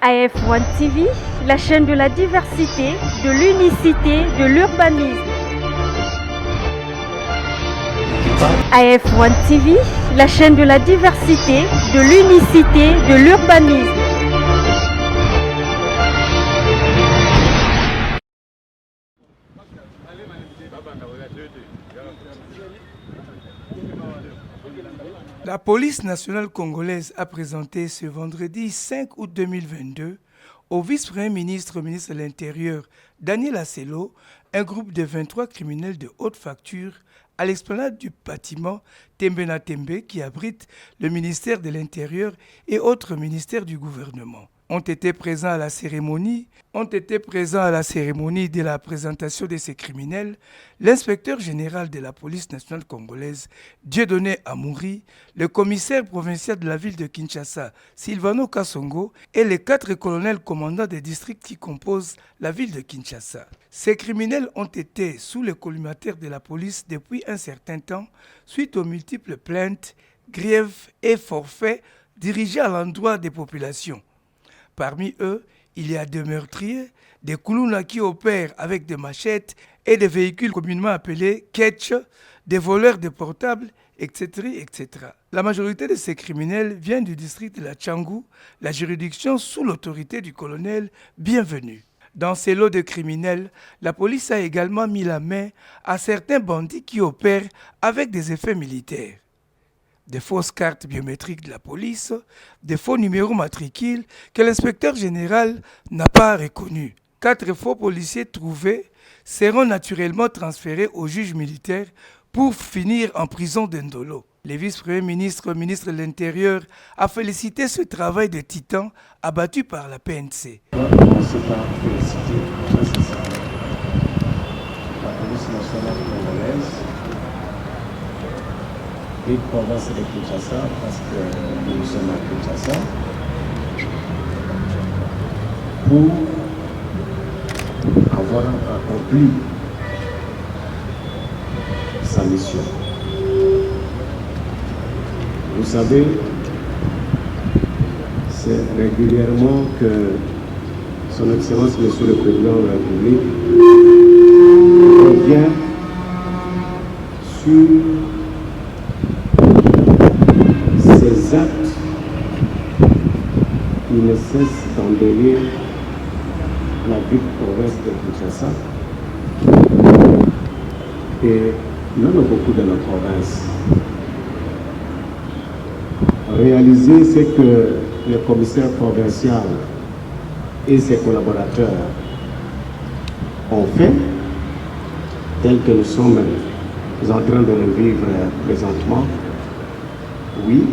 AF1 TV, la chaîne de la diversité, de l'unicité, de l'urbanisme. AF1 TV, la chaîne de la diversité, de l'unicité, de l'urbanisme. La police nationale congolaise a présenté ce vendredi 5 août 2022 au vice-premier ministre de l'Intérieur Daniel Assello un groupe de 23 criminels de haute facture à l'esplanade du bâtiment Tembena Tembe qui abrite le ministère de l'Intérieur et autres ministères du gouvernement. Ont été présents à la cérémonie de la présentation de ces criminels, l'inspecteur général de la police nationale congolaise, Dieudonné Amouri, le commissaire provincial de la ville de Kinshasa, Silvano Kassongo, et les 4 colonels commandants des districts qui composent la ville de Kinshasa. Ces criminels ont été sous le collimateur de la police depuis un certain temps, suite aux multiples plaintes, griefs et forfaits dirigés à l'endroit des populations. Parmi eux, il y a des meurtriers, des Koulouna qui opèrent avec des machettes et des véhicules communément appelés ketch, des voleurs de portables, etc., etc. La majorité de ces criminels vient du district de la Tchangou, la juridiction sous l'autorité du colonel Bienvenu. Dans ces lots de criminels, la police a également mis la main à certains bandits qui opèrent avec des effets militaires. Des fausses cartes biométriques de la police, des faux numéros matricules que l'inspecteur général n'a pas reconnus. 4 faux policiers trouvés seront naturellement transférés au juge militaire pour finir en prison d'Indolo. Le vice-premier ministre de l'Intérieur a félicité ce travail de titan abattu par la PNC. On va commencer par féliciter la police nationale congolaise, et province de Kinshasa, parce que nous sommes à Kinshasa, pour avoir accompli sa mission. Vous savez, c'est régulièrement que Son Excellence, Monsieur le Président de la République, revient sur ces actes qui ne cessent d'embellir la ville province de Kinshasa et même beaucoup de la province. Réaliser ce que le commissaire provincial et ses collaborateurs ont fait, tel que nous sommes en train de le vivre présentement, oui,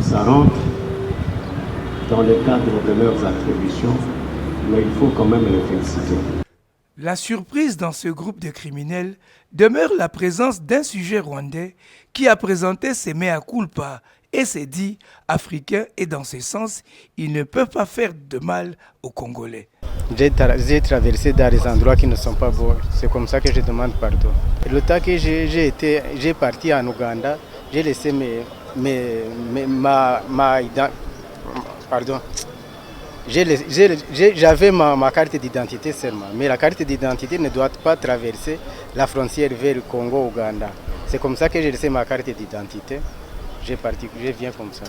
ça rentre dans le cadre de leurs attributions, mais il faut quand même les féliciter. La surprise dans ce groupe de criminels demeure la présence d'un sujet rwandais qui a présenté ses mea culpa et s'est dit africain et dans ce sens, il ne peut pas faire de mal aux Congolais. J'ai traversé dans des endroits qui ne sont pas beaux, c'est comme ça que je demande pardon. Le temps que j'ai parti en Ouganda, j'ai laissé j'avais ma carte d'identité seulement, mais la carte d'identité ne doit pas traverser la frontière vers le Congo-Ouganda. C'est comme ça que j'ai laissé ma carte d'identité. Je viens comme ça.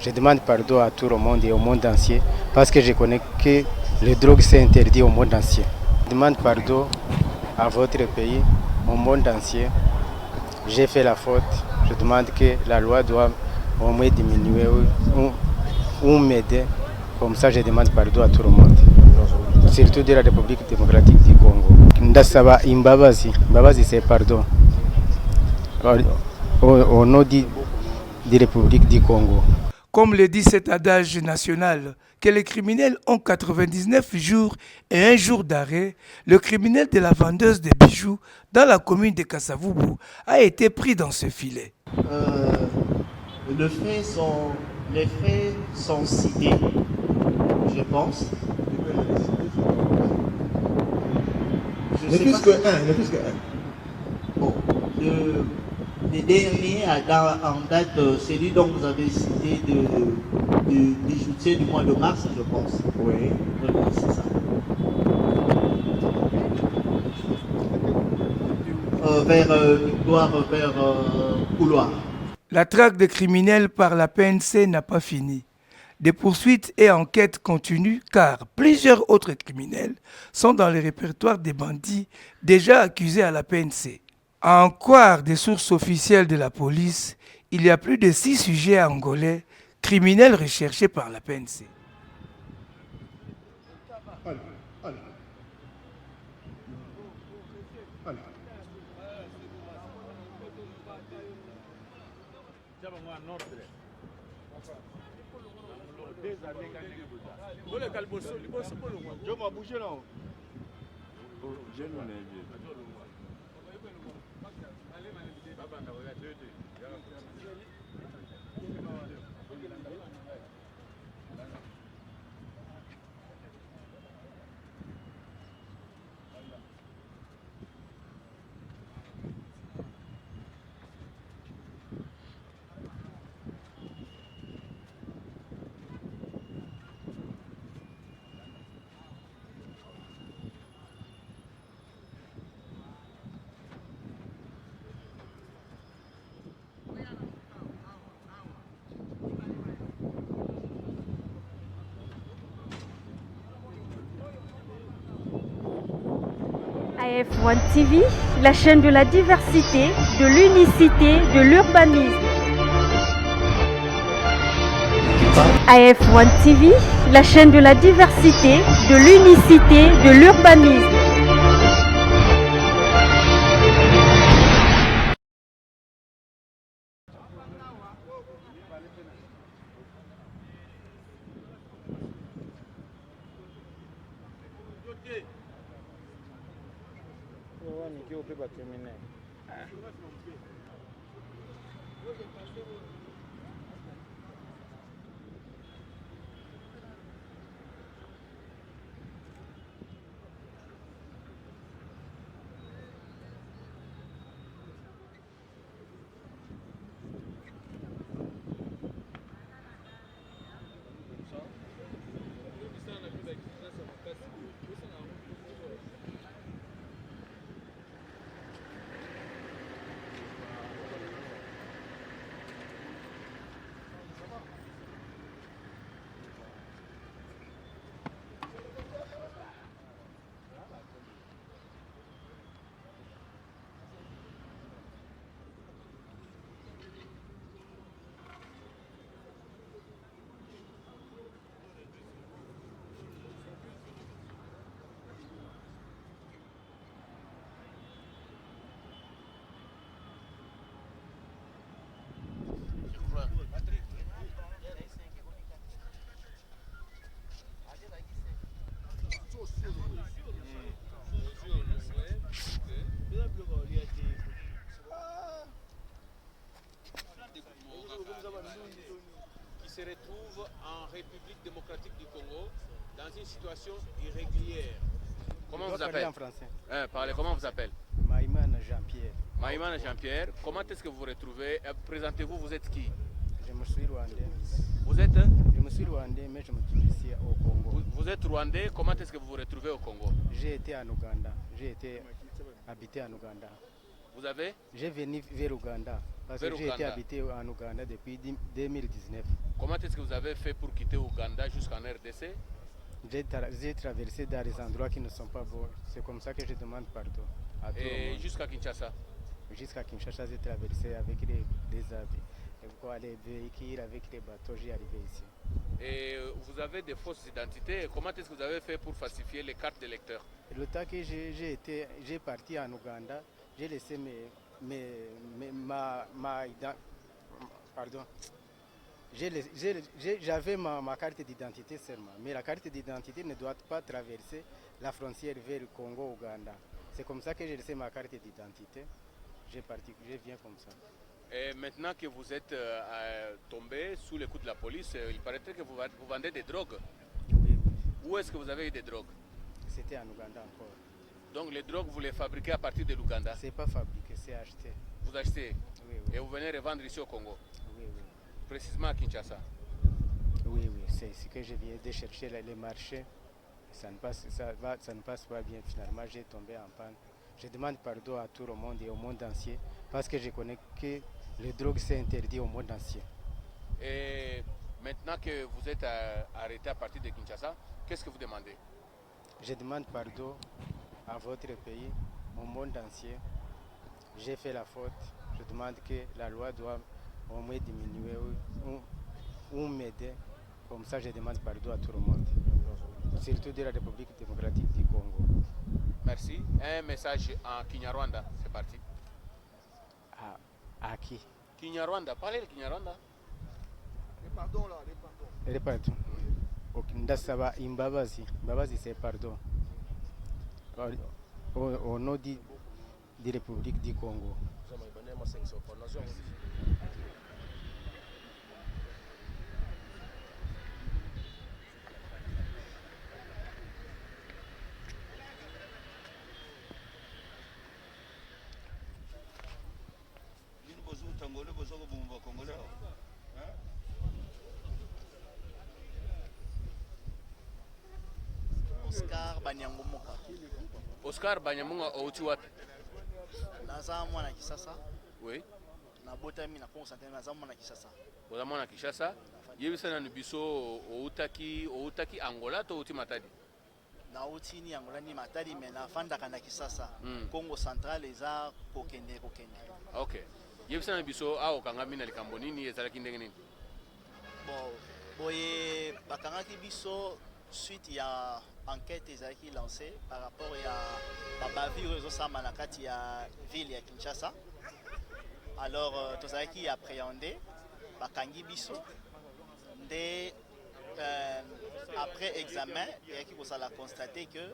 Je demande pardon à tout le monde et au monde entier parce que je connais que le drogue c'est interdit au monde entier. Je demande pardon à votre pays, au monde entier. J'ai fait la faute. Je demande que la loi doit au moins diminuer ou m'aider. Comme ça, je demande pardon à tout le monde, surtout de la République démocratique du Congo. Ndasaba imbabazi, imbabazi c'est pardon. Au nom de la République du Congo. Comme le dit cet adage national, que les criminels ont 99 jours et 1 jour d'arrêt, le criminel de la vendeuse de bijoux dans la commune de Kassavubu a été pris dans ce filet. Les faits sont cités, je pense. Ne plus que un. Bon, Le dernier en date, celui dont vous avez cité du soutien du mois de mars, je pense. Oui. C'est ça. Victoire vers couloir. La traque des criminels par la PNC n'a pas fini. Des poursuites et enquêtes continuent car plusieurs autres criminels sont dans le répertoire des bandits déjà accusés à la PNC. À en croire des sources officielles de la police, il y a plus de 6 sujets angolais criminels recherchés par la PNC. AF1 TV, la chaîne de la diversité, de l'unicité, de l'urbanisme. AF1 TV, la chaîne de la diversité, de l'unicité, de l'urbanisme. Qui se retrouve en République démocratique du Congo dans une situation irrégulière. Comment vous appelez en français. Parlez, comment vous appelez? Maïman Jean-Pierre. Maïman Jean-Pierre, comment est-ce que vous vous retrouvez? Présentez-vous, vous êtes qui? Je me suis rwandais. Vous êtes? Je me suis rwandais, mais je me trouve ici au Congo. Vous êtes rwandais, comment est-ce que vous vous retrouvez au Congo? J'ai été en Ouganda. J'ai été habité en Ouganda. Vous avez? J'ai venu vers Ouganda. Parce que j'ai été habité en Ouganda depuis 2019. Comment est-ce que vous avez fait pour quitter Ouganda jusqu'en RDC? J'ai traversé dans des endroits qui ne sont pas beaux. C'est comme ça que je demande pardon. Et jusqu'à Kinshasa? Jusqu'à Kinshasa, j'ai traversé avec les véhicules, avec les bateaux, j'ai arrivé ici. Et vous avez des fausses identités. Comment est-ce que vous avez fait pour falsifier les cartes d'électeurs? Le temps que j'ai parti en Ouganda, j'ai laissé pardon. J'avais ma carte d'identité seulement, mais la carte d'identité ne doit pas traverser la frontière vers le Congo-Ouganda. C'est comme ça que j'ai laissé ma carte d'identité. Je viens comme ça. Et maintenant que vous êtes tombé sous les coups de la police, il paraîtrait que vous vendez des drogues. Oui. Où est-ce que vous avez eu des drogues? C'était en Ouganda encore. Donc les drogues, vous les fabriquez à partir de l'Ouganda? C'est pas fabriqué, c'est acheté. Vous achetez Oui, oui. et vous venez revendre ici au Congo, Oui, oui. précisément à Kinshasa. Oui, oui, c'est ce que je viens de chercher les marchés. Ça ne passe pas bien. Finalement, j'ai tombé en panne. Je demande pardon à tout le monde et au monde entier parce que je connais que le drogue c'est interdit au monde entier. Et maintenant que vous êtes arrêté à partir de Kinshasa, qu'est-ce que vous demandez? Je demande pardon à votre pays, au monde entier. J'ai fait la faute. Je demande que la loi doit au moins diminuer ou m'aider. Comme ça, je demande pardon à tout le monde. Surtout de la République démocratique du Congo. Merci. Un message en Kinyarwanda, c'est parti. À qui? Kinyarwanda, parlez le Kinyarwanda. Les pardons. Ok, ndasaba imbabazi. Imbabazi c'est pardon. Au nom de la République du Congo. Oscar Banyangomoka. Oscar Banyamunga outi wapi? Naza mwana Kisasa. Oui. Na botami na Congo Central naza mwana Kisasa. Boza mwana Kinshasa. Yebisa na biso outaki Angola to outi Matadi. Na uti ni Angola ni Matadi mais na fandaka na Kisasa. Congo Central eza kokende. OK. Yebisa na biso a okangami na likambo nini ezalaki ndenge nini? Bon, boye bakangaki biso suite ya enquête ezalaki lancée par rapport à bavure ezosama na kati ya ville ya Kinshasa. Alors tozalaki appréhendé bakangi biso nde après examen eyaki kozala constaté que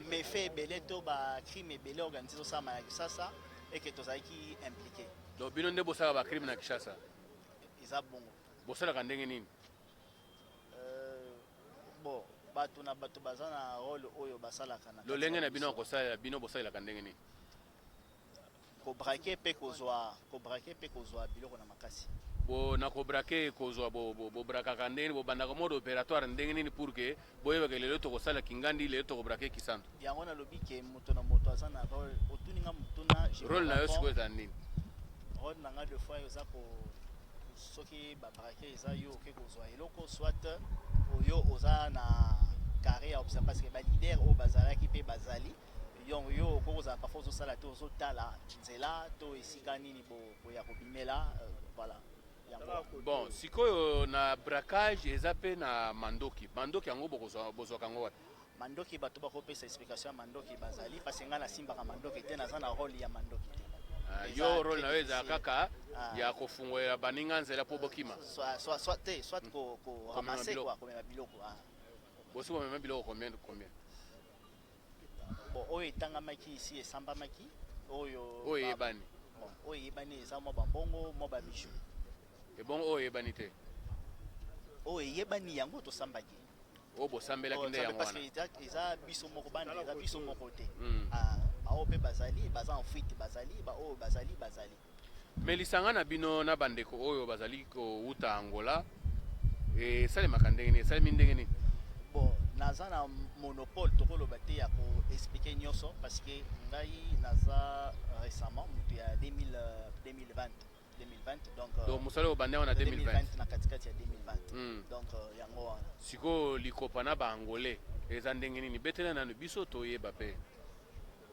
méfait ebele to crime ebele organisé ezosama na Kinshasa et que tozalaki impliqué. Donc bino nde bosala ba crime na Kinshasa. Eza bongo. Bosala ndenge nini? Bon, bato na bato baza na rôle oyo basalaka na lolenge na bino akosala bino bosalaka ndenge nini? Kobrake pe kozwa biloko na makasi. Bo na kobrake kozwa bo brakaka ndenge bo bandaka mode opératoire ndenge nini pour que boyebaka lelo tokosala kingandi lelo tokobrake kisantu. Yango na lobi ke moto na moto aza na rôle otuninga moto na rôle na yo siko eza nini? Rôle na nga de fois eza ko soki babrake eza yo ke kozwa eloko soit oyo oza na carré ya observer parce que ba leader o bazalaki pe bazali yo okozala parfois ozosala te ozotala nzela to esika nini boya kobimela voilà. Bon, sikoyo na braquage eza pe na mandoki yango bozwaka yango wapi? Mandoki bato bakopesa explication ya mandoki bazali parce que nga nasimbaka mandoki te naza na rôle ya mandoki te. Yo rôle na yo eza kaka ya kofungolela baninga nzela po bokima soit ko ramasser quoi komema biloko. Bosi komema biloko combien? Bon, oyo etangamaki ici esambamaki oyo yebani. Bon, oyo yebani eza mwa bambongo mwa babishu. Ebongo oyo yebani te. Oyo yebani yango tosambaki. O bosambelaki nde yango wana. Parce que eza biso moko bana eza biso moko te. Bao pe bazali baza en fuite bazali oyo bazali. Mais lisanga na bino na bandeko oyo bazali ko uta Angola et salemaka ndenge nini salemi ndenge nini? Bon, naza na monopole tokoloba te ya ko expliquer nyonso parce que ngai naza récemment mutu ya 2020 donc musala obande na 2020 na katikati ya 2020 donc yango wana siko likopa na ba angolais eza ndenge nini betela nanu biso toyeba pe.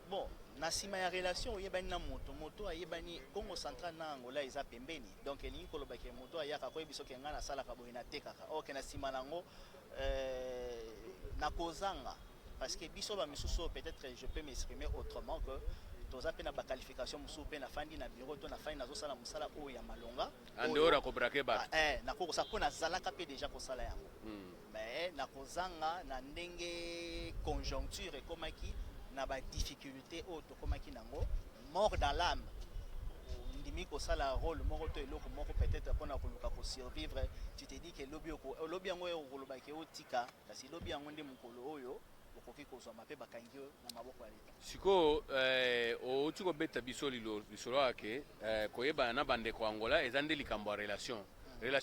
Bon, na sima ya relation oyebani na moto ayebani Congo Central na Angola eza pembeni donc elingi koloba ke moto ayaka koyebiso ke nga nasalaka boye na tekaka ok na sima nango na kozanga parce que biso ba misusu peut-être je peux m'exprimer autrement que toza pe na ba qualification musu pe na fandi na bureau to na fandi nazo sala musala oyo ya malonga andora ko brake ba na ko sa pona zalaka pe déjà ko sala yango mais na kozanga na ndenge conjoncture ekomaki na ba difficulté o to komaki nango mort dans l'âme ndimi ko sala rôle moko to eloko moko peut-être pona ko luka ko survivre tu te dis que lobby yango o koloba ke otika kasi lobby yango ndi mukolo oyo okoki kozwama mpe bakangi yo na maboko ya leta. Siko outi kobeta biso lisolo yake koyebana na bandeko ya Angola eza nde likambo ya relation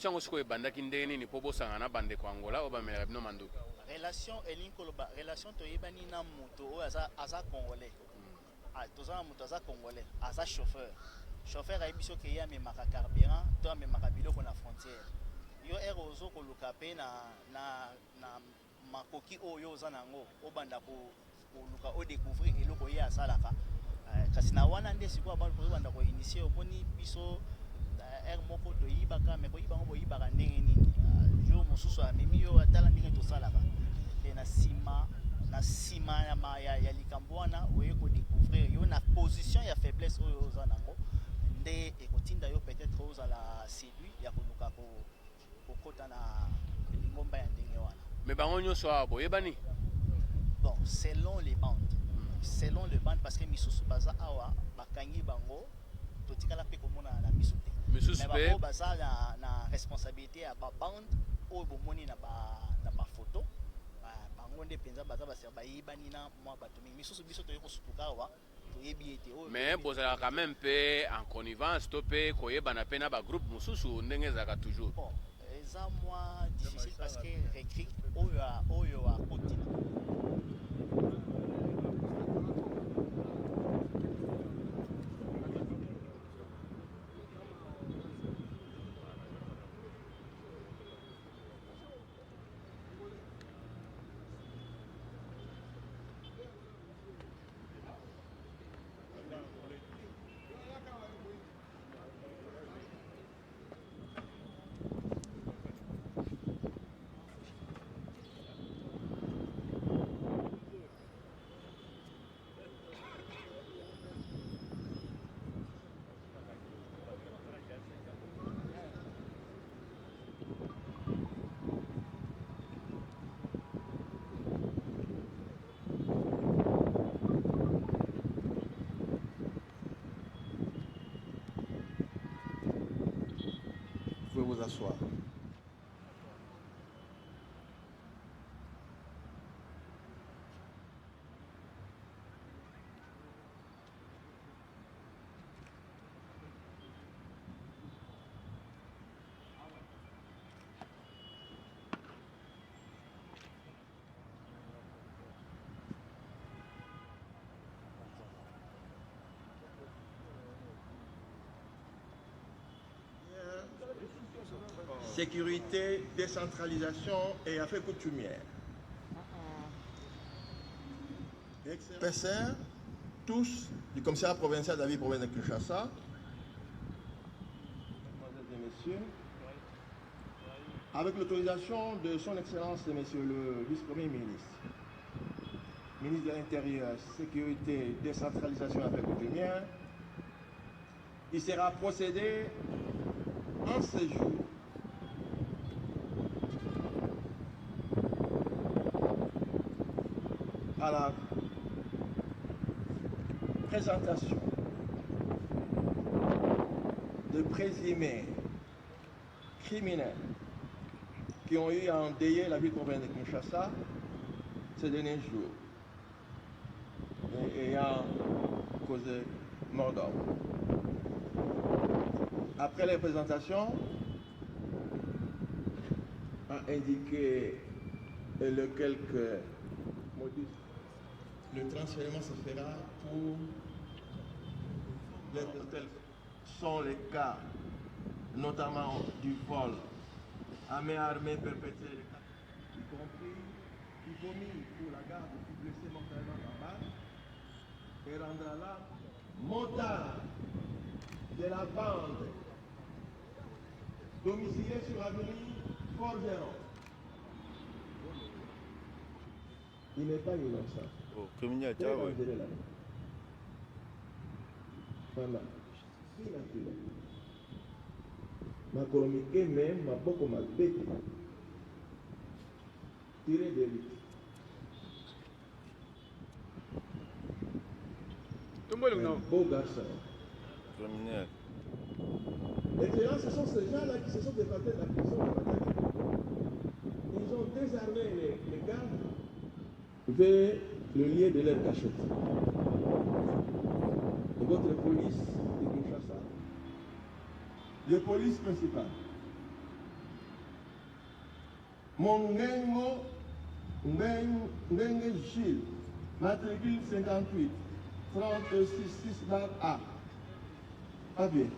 yango sikoyo ebandaki ndenge nini mpo bosangana na bandeko ya Angola oyo bamelaka bino manduki? Relation elingi koloba relation toyebani na moto oyo aza congolais. Toza na moto aza congolais aza chauffeur ayebi soki ye amemaka carburant to amemaka biloko na frontière. Yo ere ozokoluka mpe na makoki oyo oza nango obanda koluka odécouvrir eloko ye asalaka. Kasi na wana nde sikoyo obanda koinitie omoni biso ere moko toyibaka me koyiba ngo boyibaka ndenge nini jour mosusu amemi yo atala ndenge tosalaka te na nsima ya likambo wana oye kodécouvrir yo na position ya faiblesse oyo oza nango nde ekotinda yo peut-être ozala séduit ya koluka kokota na lingomba ya ndenge wana. Me bango nyonso awa boyebani? Bon, selon les bandes parce que misusu baza awa bakangi bango totikala mpe komona na miso te. Misusu pe baza na responsabilité ya babande oyo bomoni na bafoto bango nde mpenza baza basere bayebani na mwa bato mingi misusu biso toyei kosutuka awa toyebi ete oyo mais bozalaka quand même mpe en connivence to mpe koyebana mpe na bagroupe mosusu ndenge ezalaka toujours? Bon, eza mwa difficile parce que recrit oyo akotina vous asseoir. Sécurité, décentralisation et affaires coutumières. PCR, tous du commissariat provincial de la ville provinciale de Kinshasa, mesdemoiselles et messieurs, avec l'autorisation de son Excellence, Monsieur le Vice-Premier ministre, ministre de l'Intérieur, Sécurité, Décentralisation et affaires coutumières, il sera procédé en séjour à la présentation de présumés criminels qui ont eu à endeuiller la ville provinciale de Kinshasa ces derniers jours et ayant causé mort d'homme. Après les présentations, a indiqué le quelques modus. Le transfert se fera pour tels sont les cas, notamment du vol à main armée perpétré, y compris du vomi pour la garde qui blessé mortellement par balle et rendra là motard de la bande domiciliée sur l'avenue Forgeron. Il n'est pas innocent. Oh, criminel, Très dangereux là. Voilà. Makolomike même, ma boko ma bête. Tiré d'élite. Un beau garçon. Criminel. Excellence, ce sont ces gens-là qui se sont débattus de la prison de Matadi. Ils ont désarmé les gardes vers le lieu de leur cachette. Votre police de Kinshasa, le police principal, Mongengo Ngenge Gilles, matricule 58, 366 bar A. Papier.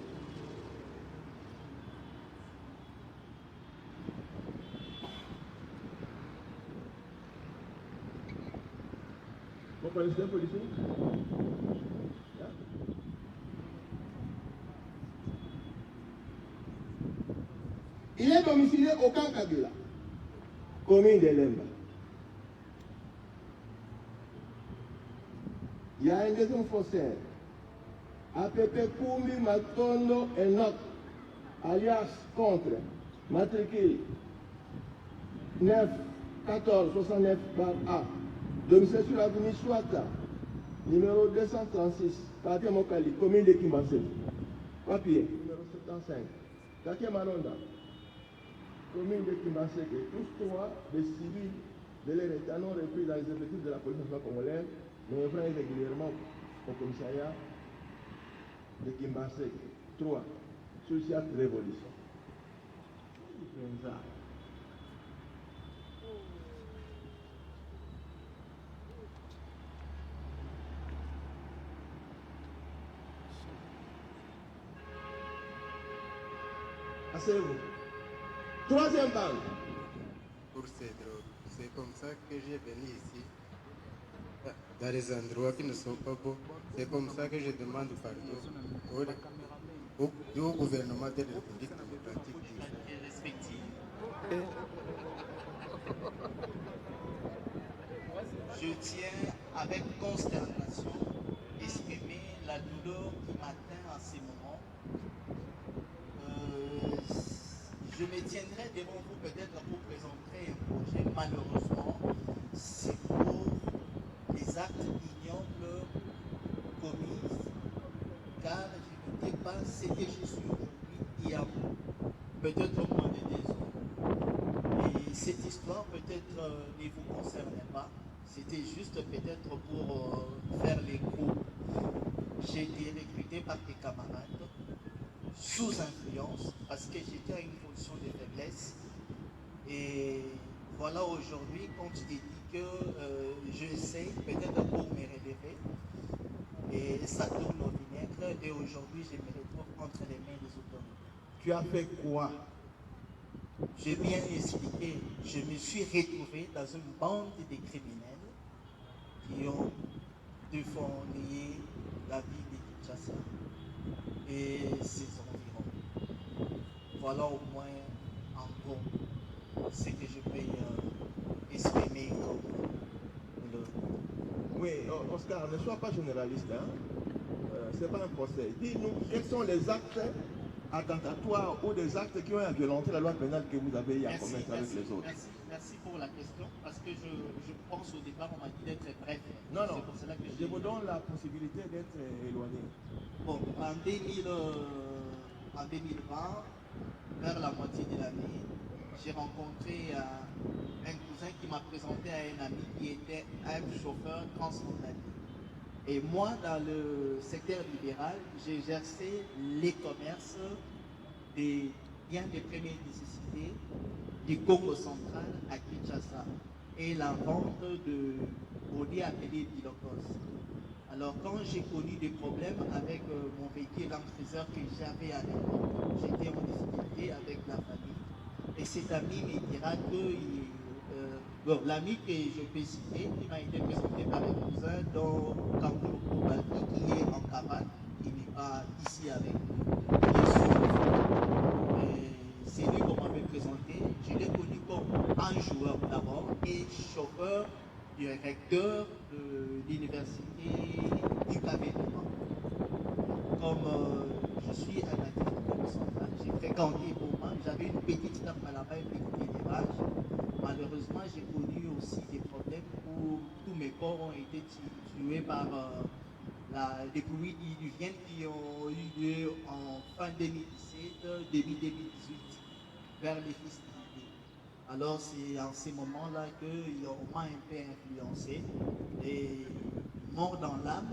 Vous connaissez un policier? Il est domicilié au camp Kabila, commune de Lemba. Il y a un deuxième faussaire, APP Koumbi Matondo Enoch, alias Contre, matricule 9 14 69 bar A, domicile sur l'avenue Swata, numéro 236, quartier Mokali, commune de Kimbassé. Papier, numéro 75, quartier Malonda, commune de Kimbassé, tous trois des civils de l'air état non repris dans les effectifs de la police nationale congolaise, mais œuvrant régulièrement au commissariat de Kimbassé. 3. Social Révolution. Asseyez-vous. Troisième balle. Pour ces drogues, c'est comme ça que j'ai venu ici, dans les endroits qui ne sont pas beaux. C'est comme ça que je demande pardon au gouvernement de la République démocratique du Congo. Je tiens avec consternation exprimer la douleur qui m'atteint en ces moments. Je me tiendrai devant vous peut-être pour présenter un projet. Malheureusement, c'est pour les actes ignobles commis, car je ne dis pas ce que je suis aujourd'hui il y a peut-être moins de 2 ans. Et cette histoire peut-être ne vous concernait pas. C'était juste peut-être pour faire l'écho. J'ai été recruté par des camarades sous influence parce que j'étais à une position de faiblesse. Et voilà aujourd'hui, quand je t'ai dit que j'essaie peut-être pour me relever, et ça tourne au vinaigre, et aujourd'hui je me retrouve entre les mains des autorités. Tu as fait quoi? J'ai bien expliqué, je me suis retrouvé dans une bande de criminels qui ont défendu la ville de Kinshasa et ses environs. Voilà au moins en gros ce que je peux exprimer comme le... Oui, Oscar, ne sois pas généraliste. Hein? C'est pas un procès. Dis-nous, quels sont les actes attentatoires ou des actes qui ont violenté la loi pénale que vous avez eu à commettre avec les autres? Merci pour la question, parce que je pense au départ, on m'a dit d'être bref. Non, c'est pour cela que je vous donne la possibilité d'être éloigné. Bon, en 2020, vers la moitié de l'année, j'ai rencontré un cousin qui m'a présenté à un ami qui était un chauffeur transfrontalier. Et moi, dans le secteur libéral, j'ai exercé les commerces des biens de première nécessité du Congo central à Kinshasa et la vente de produits appelés Bilokos. Alors quand j'ai connu des problèmes avec mon véhicule Land Cruiser que j'avais à l'époque, j'étais en difficulté avec la famille. Et cet ami me dira que l'ami que je peux citer, qui m'a été présenté par un cousin dans Kangoulou Koubaldi, qui est en cabane, qui n'est pas ici avec nous, c'est lui qu'on m'avait présenté. Je l'ai connu comme un joueur d'abord et chauffeur du recteur de l'université du Cameroun. Comme je suis un natif du Congo central, j'ai fréquenté Boma, j'avais une petite tape à la main, un petit élevage. Malheureusement, j'ai connu aussi des problèmes où tous mes corps ont été tués par les pluies diluviennes qui ont eu lieu en fin 2017, début 2018, vers les festivités. Alors c'est en ces moments-là qu'on m'a un peu influencé. Et mort dans l'âme,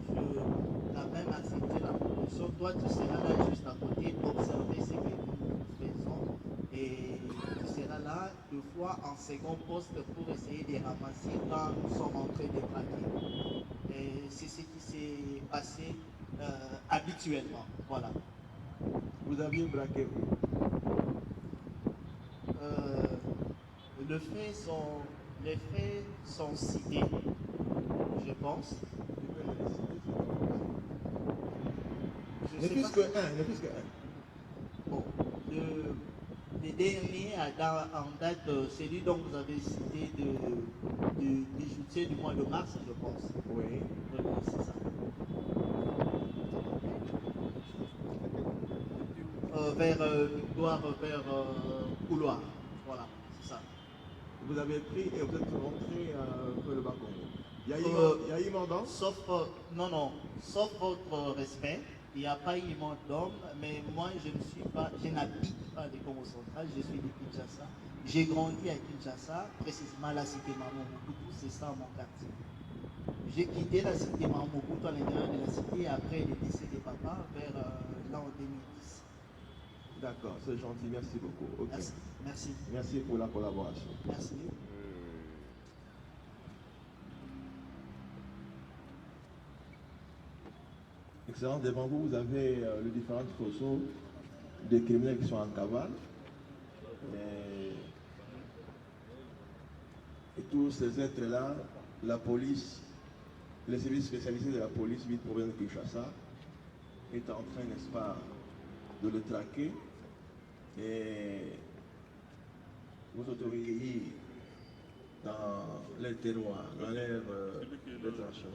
je t'ai même accepté la proposition. Toi, tu seras là juste à côté pour observer ce que nous faisons. Et tu seras là, deux fois en second poste pour essayer de ramasser quand nous sommes en train de braquer. Et c'est ce qui s'est passé habituellement. Voilà. Vous aviez braqué où? Les faits sont cités, je pense. Ne plus que un. Bon, le dernier en date, celui dont vous avez cité de bijoutier du mois de mars, je pense. Oui. Oui, c'est ça. Vers Victoire, vers Couloir. Voilà, c'est ça. Vous avez pris et vous êtes rentré pour le balcon. Il y a eu mort d'homme? Sauf, non, sauf votre respect, il n'y a pas eu mort d'homme, mais moi je n'habite pas de Congo central, je suis de Kinshasa. J'ai grandi à Kinshasa, précisément à la cité Mamobutu, c'est ça mon quartier. J'ai quitté la cité Mamobutu à l'intérieur de la cité après le décès de papa vers l'an 2010. D'accord, c'est gentil, merci beaucoup. Okay. Merci. Merci pour la collaboration. Merci. Excellent, devant vous, vous avez les différentes photos des criminels qui sont en cavale. Et tous ces êtres-là, la police, les services spécialisés de la police, ville province de Kinshasa, est en train, n'est-ce pas, de le traquer. Et vous autorisez dans les terroirs, dans l'air détention.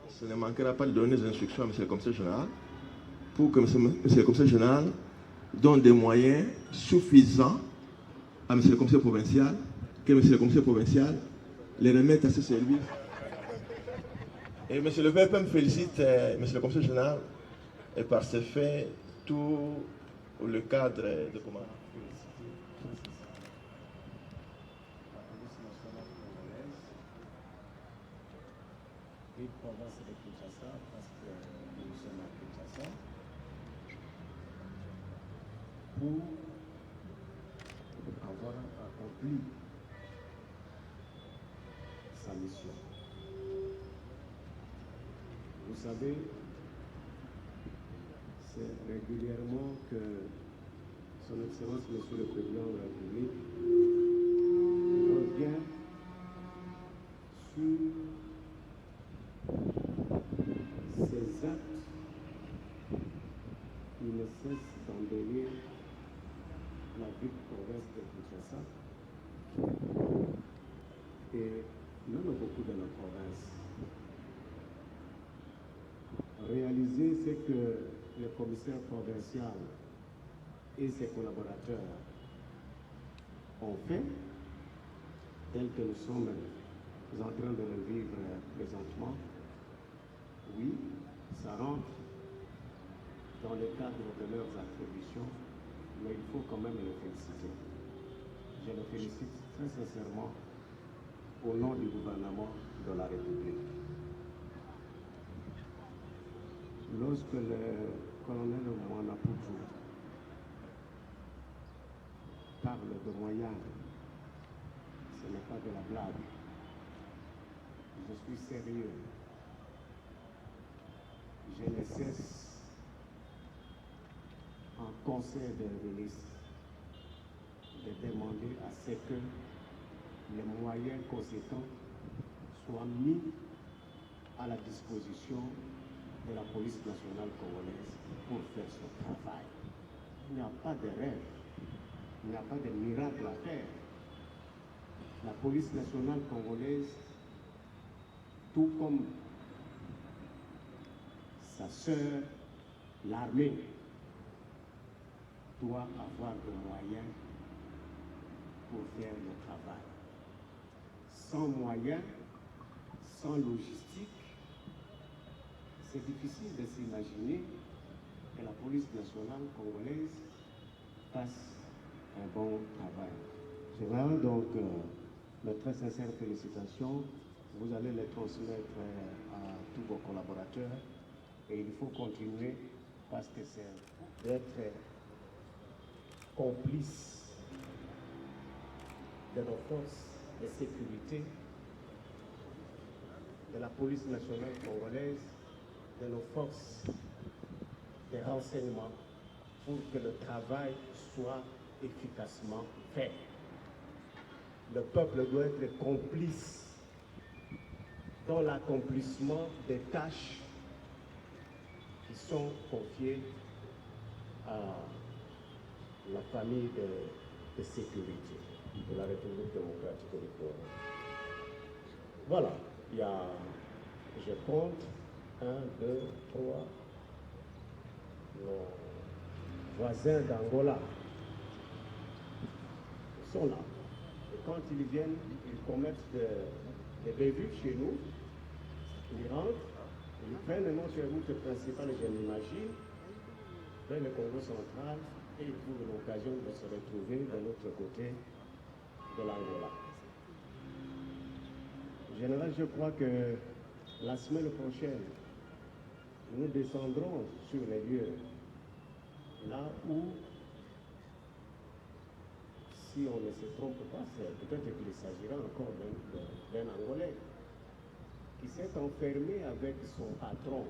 Ce ne manquera pas de donner des instructions à M. le commissaire général pour que M. le commissaire général donne des moyens suffisants à M. le commissaire provincial, que M. le commissaire provincial les remette à ses services. Et M. le VPM félicite M. le commissaire général et par ce fait tout le cadre de commandement. Province de Kinshasa, parce que nous sommes à Kinshasa, pour avoir accompli sa mission. Vous savez, c'est régulièrement que Son Excellence, Monsieur le Président de la République, revient sur ces actes qui ne cessent d'embellir la ville province de Kinshasa et même beaucoup de la province. Réaliser ce que le commissaire provincial et ses collaborateurs ont fait, tel que nous sommes en train de le vivre présentement, oui, ça rentre dans le cadre de leurs attributions, mais il faut quand même les féliciter. Je les félicite très sincèrement au nom du gouvernement de la République. Lorsque le colonel Mouanapoudjou parle de moyens, ce n'est pas de la blague. Je suis sérieux. Je ne cesse en conseil des ministres de demander à ce que les moyens conséquents soient mis à la disposition de la police nationale congolaise pour faire son travail. Il n'y a pas de rêve, il n'y a pas de miracle à faire. La police nationale congolaise, tout comme sa sœur, l'armée, doit avoir des moyens pour faire le travail. Sans moyens, sans logistique, c'est difficile de s'imaginer que la police nationale congolaise fasse un bon travail. Je voudrais donc mes très sincères félicitations. Vous allez les transmettre à tous vos collaborateurs et il faut continuer parce que c'est d'être complice de nos forces de sécurité, de la police nationale congolaise, de nos forces de renseignement pour que le travail soit efficacement fait. Le peuple doit être complice dans l'accomplissement des tâches qui sont confiées à la famille de sécurité de la République démocratique du Congo. Voilà, il y a, je compte, 1, 2, 3, nos voisins d'Angola sont là. Et quand ils viennent, ils commettent des bévues chez nous, ils rentrent, ils prennent notre route principale, je m'imagine, vers le Congo central et ils trouvent l'occasion de se retrouver de l'autre côté de l'Angola. Général, je crois que la semaine prochaine, nous descendrons sur les lieux, là où, si on ne se trompe pas, peut-être qu'il s'agira encore d'un Angolais qui s'est enfermé avec son patron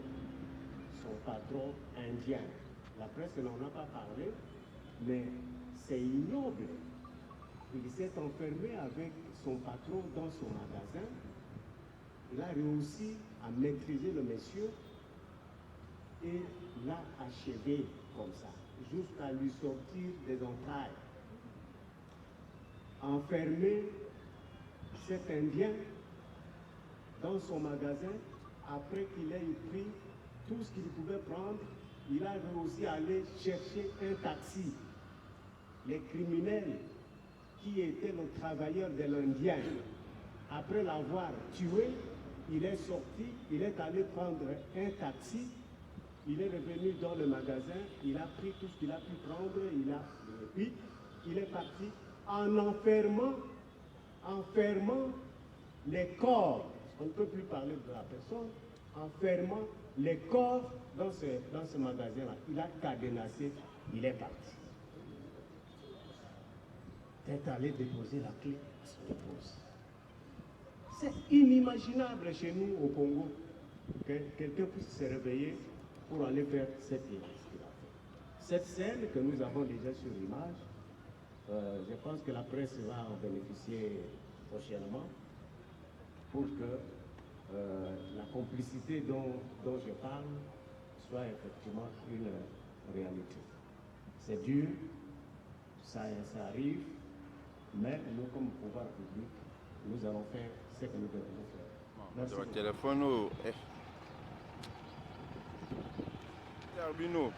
indien. La presse n'en a pas parlé, mais c'est ignoble. Il s'est enfermé avec son patron dans son magasin. Il a réussi à maîtriser le monsieur et l'a achevé comme ça, jusqu'à lui sortir des entrailles. Enfermer cet Indien dans son magasin, après qu'il ait pris tout ce qu'il pouvait prendre, il a réussi à aller chercher un taxi. Les criminels qui étaient le travailleur de l'Indien, après l'avoir tué, il est sorti, il est allé prendre un taxi, il est revenu dans le magasin, il a pris tout ce qu'il a pu prendre, puis il est parti en enfermant les corps, on ne peut plus parler de la personne, enfermant les corps dans ce magasin-là. Il a cadenassé, il est parti. Il est allé déposer la clé à son épouse. C'est inimaginable chez nous au Congo que quelqu'un puisse se réveiller pour aller faire cette image qu'il a fait. Cette scène que nous avons déjà sur l'image, je pense que la presse va en bénéficier prochainement pour que la complicité dont je parle soit effectivement une réalité. C'est dur, ça arrive, mais nous, comme pouvoir public, nous allons faire ce que nous devons faire. Merci. Téléphone. Arbino.